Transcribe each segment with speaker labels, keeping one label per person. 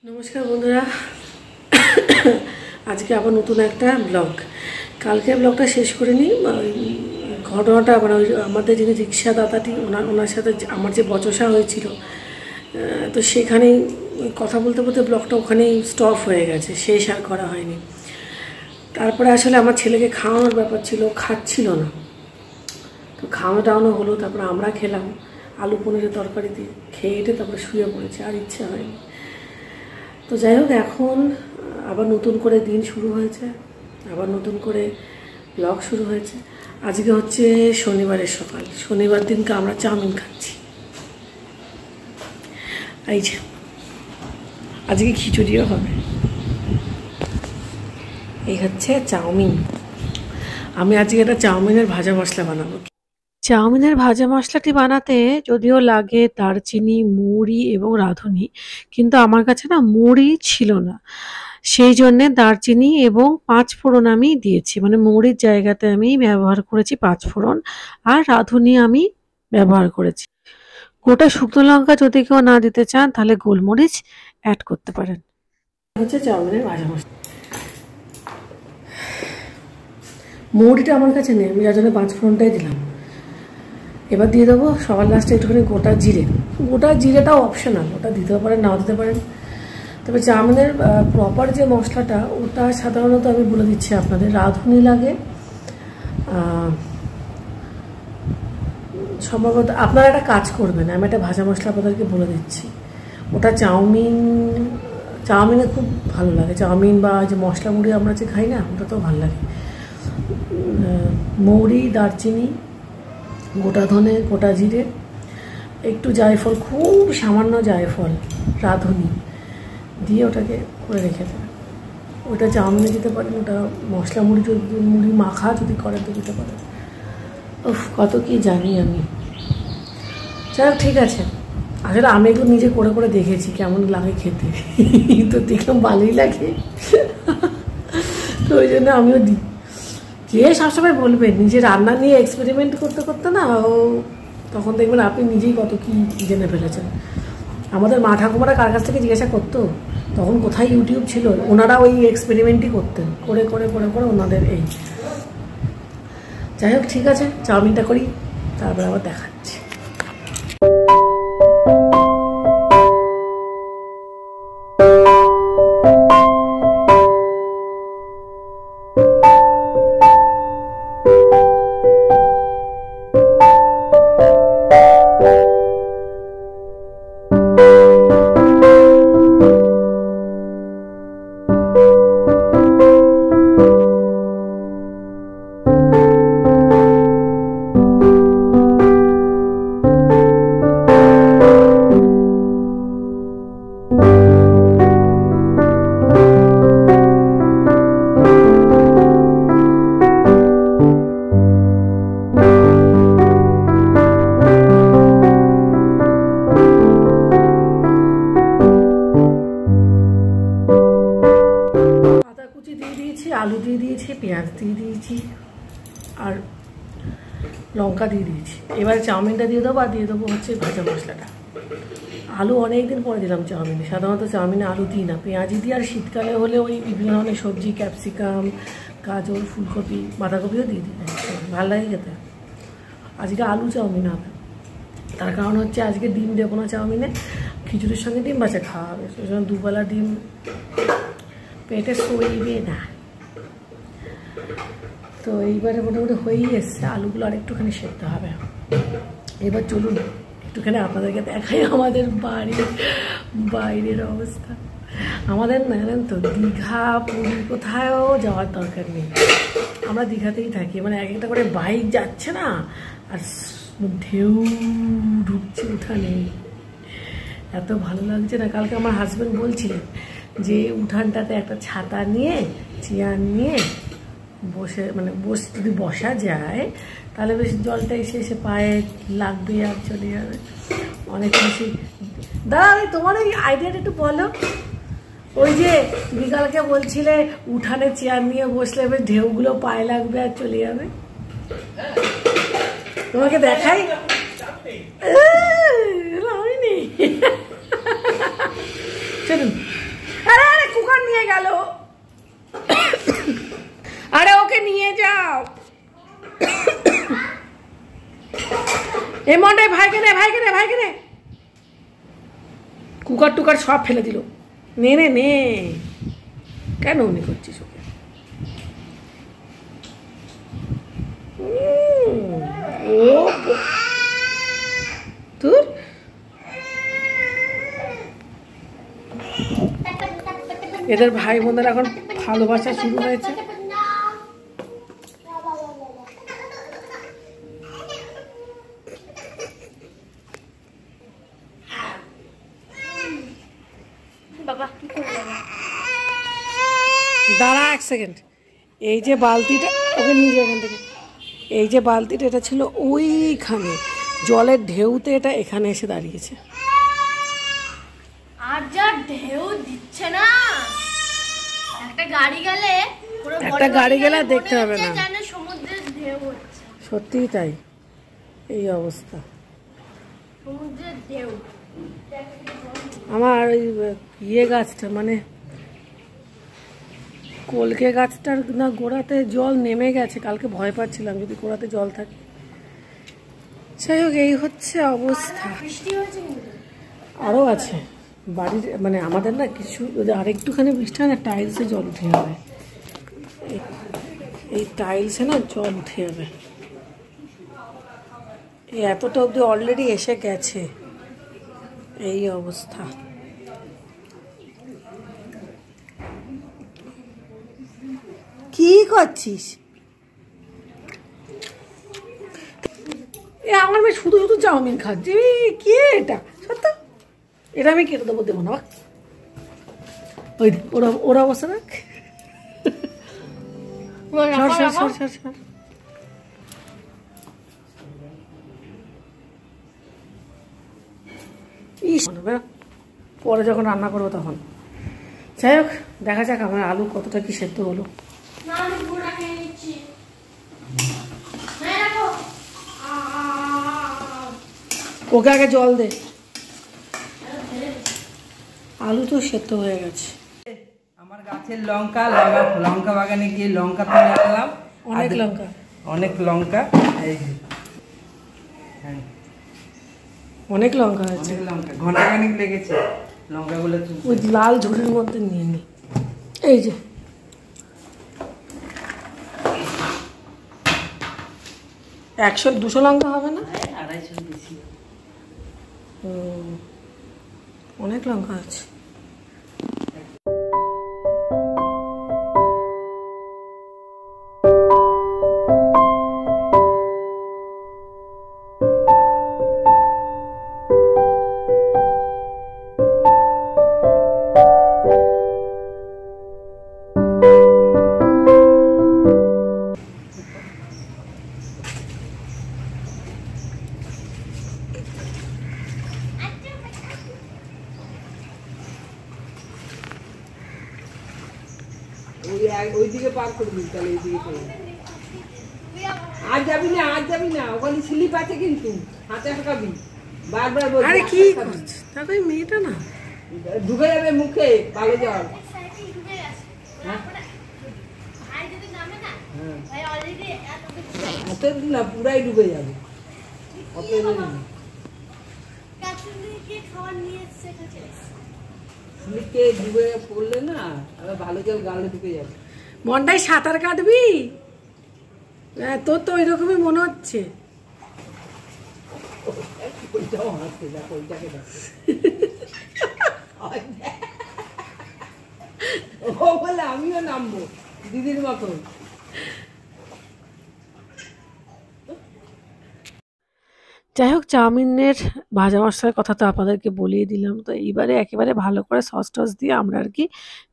Speaker 1: নমস্কার বন্ধুরা, আজকে আবার নতুন একটা ব্লগ। কালকে ব্লগটা শেষ করে নিই। ঘটনাটা মানে ওই আমাদের যিনি রিক্সা দাদাটি ওনার সাথে আমার যে বচসা হয়েছিল, তো সেখানেই কথা বলতে বলতে ব্লগটা ওখানেই স্টপ হয়ে গেছে, শেষ আর করা হয়নি। তারপরে আসলে আমার ছেলেকে খাওয়ানোর ব্যাপার ছিল, খাচ্ছিল না, তো খাওয়ানো টাওয়ানো হলো। তারপরে আমরা খেলাম আলু পনিরের তরকারি দিয়ে, খেয়ে তারপরে শুয়ে পড়েছে, আর ইচ্ছা হয়নি। তো যাই হোক, এখন আবার নতুন করে দিন শুরু হয়েছে, আবার নতুন করে ব্লগ শুরু হয়েছে। আজকে হচ্ছে শনিবারের সকাল, শনিবার দিনকে আমরা চাউমিন খাচ্ছি। এই যে আজকে খিচুড়িও হবে। এই হচ্ছে চাউমিন। আমি আজকে একটা চাউমিনের ভাজা মশলা বানাবো। চাউমিনের ভাজা মশলাটি বানাতে যদিও লাগে দারচিনি, মৌরি এবং রাঁধুনি, কিন্তু আমার কাছে না মৌরি ছিল না, সেই জন্যে দারচিনি এবং 5 ফোড়ন আমি দিয়েছি। মানে মৌরির জায়গাতে আমি ব্যবহার করেছি 5 ফোড়ন, আর রাঁধুনি আমি ব্যবহার করেছি। গোটা শুকনো লঙ্কা যদি কেউ না দিতে চান তাহলে গোলমরিচ অ্যাড করতে পারেন। হচ্ছে চাউমিনের ভাজা মশলা। মৌরিটা আমার কাছে নেই, আমি যার জন্য 5 ফোড়নটাই দিলাম। এবার দিয়ে দেবো সবার লাস্টে একটুখানি গোটা জিরে। গোটা জিরেটাও অপশনাল, ওটা দিতেও পারেন, নাও দিতে পারেন। তবে চাউমিনের প্রপার যে মশলাটা, ওটা সাধারণত আমি বলে দিচ্ছি আপনাদের, রাঁধুনি লাগে, সম্ভবত। আপনারা একটা কাজ করবেন, আমি একটা ভাজা মশলা আপনাদেরকে বলে দিচ্ছি, ওটা চাউমিনে খুব ভালো লাগে। চাউমিন বা যে মশলা মুড়ি আমরা যে খাই না, ওটা তো ভালো লাগে। মৌরি, দারচিনি, গোটা ধনে, গোটা জিরে, একটু জায়ফল, খুব সামান্য জায়ফল, রাঁধুনি দিয়ে ওটাকে করে রেখে দেবেন। ওটা চাউমিনে দিতে পারেন, ওটা মশলা মুড়ি যদি মুড়ি মাখা যদি করেন তো দিতে পারেন। উফ, কত কি জানি আমি। যাই হোক, ঠিক আছে। আসলে আমি একটু নিজে করে করে দেখেছি কেমন লাগে খেতে, তো দেখলাম ভালোই লাগে, তো ওই জন্য আমিও দিই। কে সবসময় বলবেন নিজে রান্না নিয়ে এক্সপেরিমেন্ট করতে করতে না, ও তখন দেখবেন আপনি নিজেই কত কি জেনে ফেলেছেন। আমাদের মা ঠাকুমারা কার কাছ থেকে জিজ্ঞাসা করতো, তখন কোথায় ইউটিউব ছিল, ওনারা ওই এক্সপেরিমেন্টই করতেন, করে করে করে করে ওনাদের এই। যাই হোক, ঠিক আছে, চাউমিনটা করি, তারপরে আবার দেখাচ্ছি। আলু দিয়ে দিয়েছি, পেঁয়াজ দিয়ে দিয়েছি, আর লঙ্কা দিয়ে দিয়েছি। এবার চাউমিনটা দিয়ে দেবো, আর দিয়ে দেবো হচ্ছে ভাজা মশলাটা। আলু অনেকদিন পরে দিলাম চাউমিনে, সাধারণত চাউমিনে আলু দিই না, পেঁয়াজি দিই। আর শীতকালে হলে ওই বিভিন্ন ধরনের সবজি, ক্যাপসিকাম, গাজর, ফুলকপি, বাঁধাকপিও দিয়ে দিই, ভালো লাগে খেতে। আজকে আলু চাউমিন হবে, তার কারণ হচ্ছে আজকে ডিম দেবো না চাউমিনে, খিচুড়ির সঙ্গে ডিম বাচ্চা খাওয়া হবে, সেই জন্য দুবেলা ডিম পেটে সইবে না। তো এইবারে মোটামুটি হয়েই এসছে, আলুগুলো আর একটুখানি সেদ্ধ হবে। এবার চলুন একটুখানি আপনাদেরকে দেখাই আমাদের বাইরের অবস্থা। আমাদের না জানেন তো, দীঘা, পুরী কোথায়ও যাওয়ার দরকার নেই, আমরা দীঘাতেই থাকি। মানে এক একটা করে বাইক যাচ্ছে না, আর ঢেউ ঢুকছে উঠানে, এত ভালো লাগছে না। কালকে আমার হাজব্যান্ড বলছিলেন যে উঠানটাতে একটা ছাতা নিয়ে, চেয়ার নিয়ে বসে, মানে যদি বসা যায় তাহলে বেশ জলটা এসে এসে পায়ে লাগবে আর চলে যাবে, অনেক বেশি। দাঁড়া, তোমার ওই আইডিয়াটা একটু বলো। ওই যে বিকালকে বলছিলে উঠানে চেয়ার নিয়ে বসলে বেশ ঢেউগুলো পায়ে লাগবে আর চলে যাবে, তোমাকে দেখাই। আমি নেই, চলুন আরে আরে কুকার নিয়ে গেল, আরে ওকে নিয়ে যাও। এ মন্ডাই ভাইকে নে, ভাইকে নে, ভাইকে নে। কুকার টুকার সব ফেলে দিল। নে নে নে, কেন উনি করছিস ওকে? ও তোর এদের ভাই বোনদের এখন ভালোবাসা শুরু হয়েছে। দাঁড়া এক সেকেন্ড, এই যে বালতিটা ওকে নিয়ে যাও এখান থেকে। এই যে বালতিটা এটা ছিল ওইখানে, জলের ঢেউতে এটা এখানে এসে দাঁড়িয়েছে।
Speaker 2: আর যা ঢেউ দিচ্ছে না, একটা গাড়ি গেলে
Speaker 1: আর দেখতে হবে না,
Speaker 2: সমুদ্রের ঢেউ হচ্ছে।
Speaker 1: সত্যিই তাই, এই অবস্থা
Speaker 2: সমুদ্রের ঢেউ।
Speaker 1: আমার ওই ইয়ে গাছটা মানে কলকে গাছটার না গোড়াতে জল নেমে গেছে, কালকে ভয় পাচ্ছিলাম যদি গোড়াতে জল থাকে। যাই হোক, এই হচ্ছে অবস্থা।
Speaker 2: বৃষ্টি হয়েছে
Speaker 1: আরও আছে বাড়ির, মানে আমাদের না কিছু আর একটুখানি বৃষ্টি হয় না, টাইলসে জল উঠে যাবে। এই টাইলসে না জল উঠে যাবে, এই এতটা অবধি অলরেডি এসে গেছে। এই অবস্থা। কি করছিস? আমার মেয়ে শুধু শুধু চাউমিন খাচ্ছে, কে এটা? সত্য এটা আমি কেটে দেবো, দেবো না। ওই ওরা ওরা অবস্থা দেখ। পরে যখন রান্না করবো তখন। যাই হোক, দেখা যাক আমার আলু কতটা কি সেদ্ধ হলো। ওকে আগে জল দে, আলু তো সেদ্ধ হয়ে গেছে।
Speaker 3: আমার গাছের লঙ্কা, লঙ্কা বাগানে গিয়ে লঙ্কা তুলে আনলাম,
Speaker 1: অনেক লঙ্কা,
Speaker 3: অনেক লঙ্কা। এই
Speaker 1: অনেক লঙ্কা হয়েছে,
Speaker 3: অনেক লঙ্কা, ঘন্টাখানিক লেগেছে লঙ্কাগুলো।
Speaker 1: ওই লাল ঝোলের মধ্যে নিয়ে নি। এই যে 100-200 লঙ্কা হবে না?
Speaker 3: 250 বেশি।
Speaker 1: অনেক লঙ্কা আছে।
Speaker 3: ওইদিকে পার করবি, তাহলে এইদিকে আর যাবি না, আর যাবি না, ওখানে স্লিপ আছে কিন্তু হাতে ঢোকাবি বারবার।
Speaker 1: আরে কি করছিস? তাহলে মেয়েটা না
Speaker 3: ঢুকে যাবে মুখে ভালো জল। এত না, পুরাই ডুবে যাবে। স্লিপে ডুবে পড়লে না আবার ভালো জল গালে ঢুকে যাবে।
Speaker 1: মনটাই সাঁতার কাটবি? তোর তো ওই রকমই মনে হচ্ছে।
Speaker 3: ও বলে আমিও নামবো দিদির মতন।
Speaker 1: যাই হোক, চাউমিনের ভাজা মশলার কথা তো আপনাদেরকে বলিয়ে দিলাম। তো এইবারে একেবারে ভালো করে সস টস দিয়ে আমরা আর কি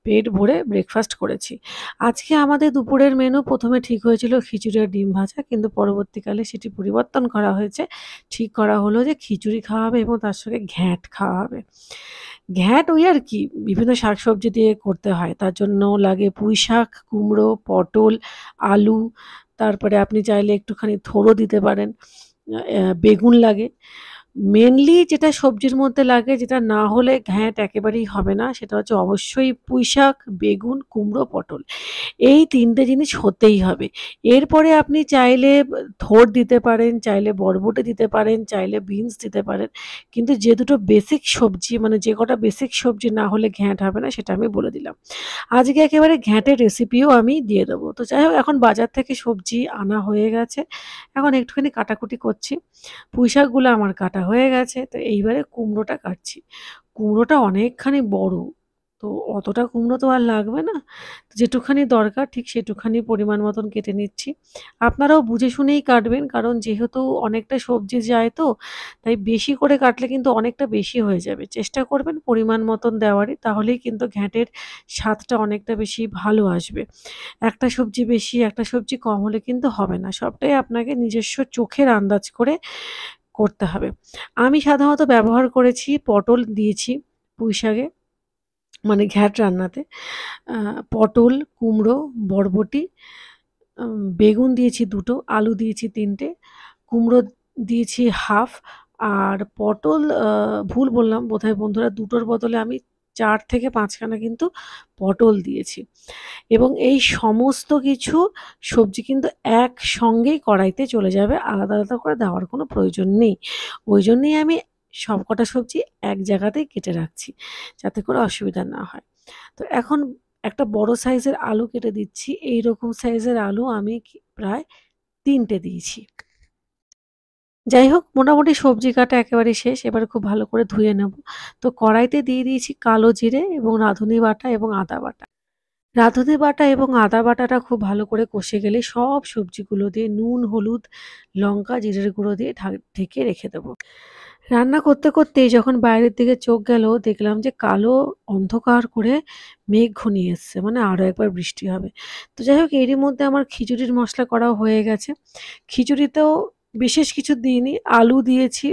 Speaker 1: পেট ভরে ব্রেকফাস্ট করেছি। আজকে আমাদের দুপুরের মেনু প্রথমে ঠিক হয়েছিল খিচুড়ি আর ডিম ভাজা, কিন্তু পরবর্তীকালে সেটি পরিবর্তন করা হয়েছে। ঠিক করা হলো যে খিচুড়ি খাওয়া হবে এবং তার সঙ্গে ঘ্যাঁট খাওয়া হবে। ঘ্যাঁট ওই আর কি বিভিন্ন শাকসবজি দিয়ে করতে হয়, তার জন্য লাগে পুঁই শাক, কুমড়ো, পটল, আলু, তারপরে আপনি চাইলে একটুখানি থোড়ও দিতে পারেন, বেগুন লাগে। মেনলি যেটা সবজির মধ্যে লাগে, যেটা না হলে ঘ্যাঁট একেবারেই হবে না, সেটা হচ্ছে অবশ্যই পুঁইশাক, বেগুন, কুমড়ো, পটল। এই ৩ টে জিনিস হতেই হবে। এরপরে আপনি চাইলে থোড় দিতে পারেন, চাইলে বরবটি দিতে পারেন, চাইলে বিনস দিতে পারেন। কিন্তু যে দুটো বেসিক সবজি, মানে যে কটা বেসিক সবজি না হলে ঘ্যাঁট হবে না, সেটা আমি বলে দিলাম। আজকে একেবারে ঘ্যাঁটের রেসিপিও আমি দিয়ে দেবো। তো যাই হোক, এখন বাজার থেকে সবজি আনা হয়ে গেছে। এখন একটুখানি কাটাকুটি করছি। পুঁইশাকগুলো আমার কাটা হয়ে গেছে। তো এইবারে কুমড়োটা কাটছি। কুমড়োটা অনেকখানি বড়। তো অতটা কুমড়ো তো আর লাগবে না। তো যেটুখানি দরকার ঠিক সেটুখানি পরিমাণ মতন কেটে নিচ্ছি। আপনারাও বুঝে শুনেই কাটবেন, কারণ যেহেতু অনেকটা সবজি যায় তো, তাই বেশি করে কাটলে কিন্তু অনেকটা বেশি হয়ে যাবে। চেষ্টা করবেন পরিমাণ মতন দেওয়ারই, তাহলেই কিন্তু ঘ্যাঁটের স্বাদটা অনেকটা বেশি ভালো আসবে। একটা সবজি বেশি, একটা সবজি কম হলে কিন্তু হবে না। সবটাই আপনাকে নিজস্ব চোখের আন্দাজ করে করতে হবে। আমি সাধারণত ব্যবহার করেছি, পটল দিয়েছি পুঁইশাকে, মানে ঘ্যাঁট রান্নাতে। পটল, কুমড়ো, বরবটি, বেগুন দিয়েছি ২ টো, আলু দিয়েছি ৩ টে, কুমড়ো দিয়েছি হাফ, আর পটল ভুল বললাম বোধহয় বন্ধুরা, ২ টোর বদলে আমি ৪ থেকে ৫ খানা কিন্তু পটল দিয়েছি। এবং এই সমস্ত কিছু সবজি কিন্তু একসঙ্গেই কড়াইতে চলে যাবে, আলাদা, আলাদা করে দেওয়ার কোনো প্রয়োজন নেই। ওই জন্যেই আমি সবকটা সবজি এক জায়গাতেই কেটে রাখছি, যাতে করে অসুবিধা না হয়। তো এখন একটা বড় সাইজের আলু কেটে দিচ্ছি। এইরকম সাইজের আলু আমি প্রায় ৩ টে দিয়েছি। যাই হোক, মোটামুটি সবজি কাটা একেবারে শেষ। এবার খুব ভালো করে ধুয়ে নেব। তো কড়াইতে দিয়ে দিয়েছি কালো জিরে এবং রাঁধুনি বাটা এবং আদা বাটা। রাঁধুনি বাটা এবং আদা বাটাটা খুব ভালো করে কষে গেলে সব সবজিগুলো দিয়ে নুন, হলুদ, লঙ্কা, জিরের গুঁড়ো দিয়ে ঢেকে রেখে দেবো। রান্না করতে করতেই যখন বাইরের দিকে চোখ গেল, দেখলাম যে কালো অন্ধকার করে মেঘ ঘনিয়ে এসছে, মানে আরও একবার বৃষ্টি হবে। তো যাই হোক, এরই মধ্যে আমার খিচুড়ির মশলা করাও হয়ে গেছে। খিচুড়িতেও বিশেষ কিছু দিইনি। আলু দিয়েছি,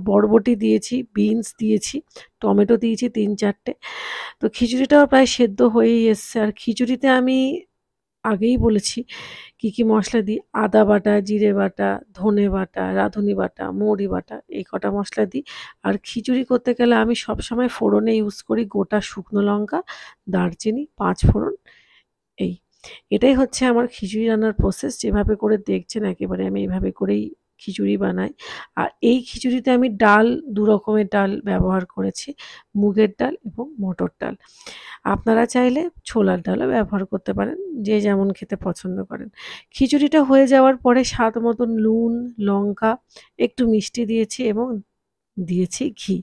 Speaker 1: বরবটি দিয়েছি, বিনস দিয়েছি, টমেটো দিয়েছি ৩-৪ টে। তো খিচুড়িটাও প্রায় সেদ্ধ হয়েই এসছে। আর খিচুড়িতে আমি আগেই বলেছি কি, কি মশলা দিই। আদা বাটা, জিরে বাটা, ধনে বাটা, রাঁধুনি বাটা, মৌরি বাটা, এই কটা মশলা দিই। আর খিচুড়ি করতে গেলে আমি সবসময় ফোড়নে ইউজ করি গোটা শুকনো লঙ্কা, দারচিনি, ৫ ফোড়ন, এই। এটাই হচ্ছে আমার খিচুড়ি রান্নার প্রসেস। যেভাবে করে দেখছেন একেবারে আমি এইভাবে করেই খিচুড়ি বানাই। আর এই খিচুড়িতে আমি ডাল ২ রকমের ডাল ব্যবহার করেছি, মুগের ডাল এবং মটর ডাল। আপনারা চাইলে ছোলার ডালও ব্যবহার করতে পারেন, যে যেমন খেতে পছন্দ করেন। খিচুড়িটা হয়ে যাওয়ার পরে স্বাদ মতন নুন, লঙ্কা, একটু মিষ্টি দিয়েছি এবং দিয়েছি ঘি।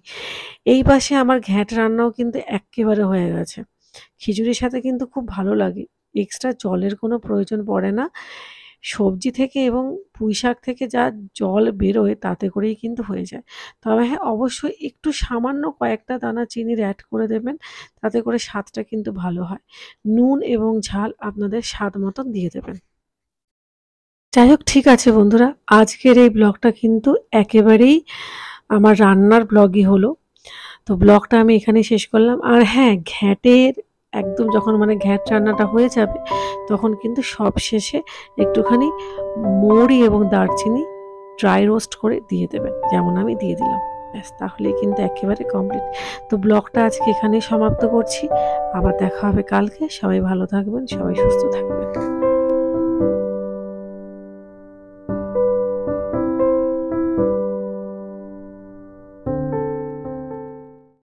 Speaker 1: এই পাশে আমার ঘ্যাঁট রান্নাও কিন্তু এক্কেবারে হয়ে গেছে। খিচুড়ির সাথে কিন্তু খুব ভালো লাগে। এক্সট্রা জলের কোনো প্রয়োজন পড়ে না। সবজি থেকে এবং পুঁইশাক থেকে যা জল বেরোয় তাতে করেই কিন্তু হয়ে যায়। তবে হ্যাঁ, অবশ্যই একটু সামান্য কয়েকটা দানা চিনির অ্যাড করে দেবেন। তাতে করে স্বাদটা কিন্তু ভালো হয়। নুন এবং ঝাল আপনাদের স্বাদ মতন দিয়ে দেবেন। যাই হোক, ঠিক আছে বন্ধুরা, আজকের এই ব্লগটা কিন্তু একেবারেই আমার রান্নার ব্লগই হলো। তো ব্লগটা আমি এখানেই শেষ করলাম। আর হ্যাঁ, ঘ্যাঁটের একদম যখন মানে ঘ্যাঁট রান্নাটা হয়ে যাবে, তখন কিন্তু সবশেষে একটুখানি মৌরি এবং দারচিনি ড্রাই রোস্ট করে দিয়ে দেবেন, যেমন আমি দিয়ে দিলাম। ব্যাস, তাহলেই কিন্তু একেবারে কমপ্লিট। তো ব্লগটা আজকে এখানেই সমাপ্ত করছি। আবার দেখা হবে কালকে। সবাই ভালো থাকবেন, সবাই সুস্থ থাকবেন।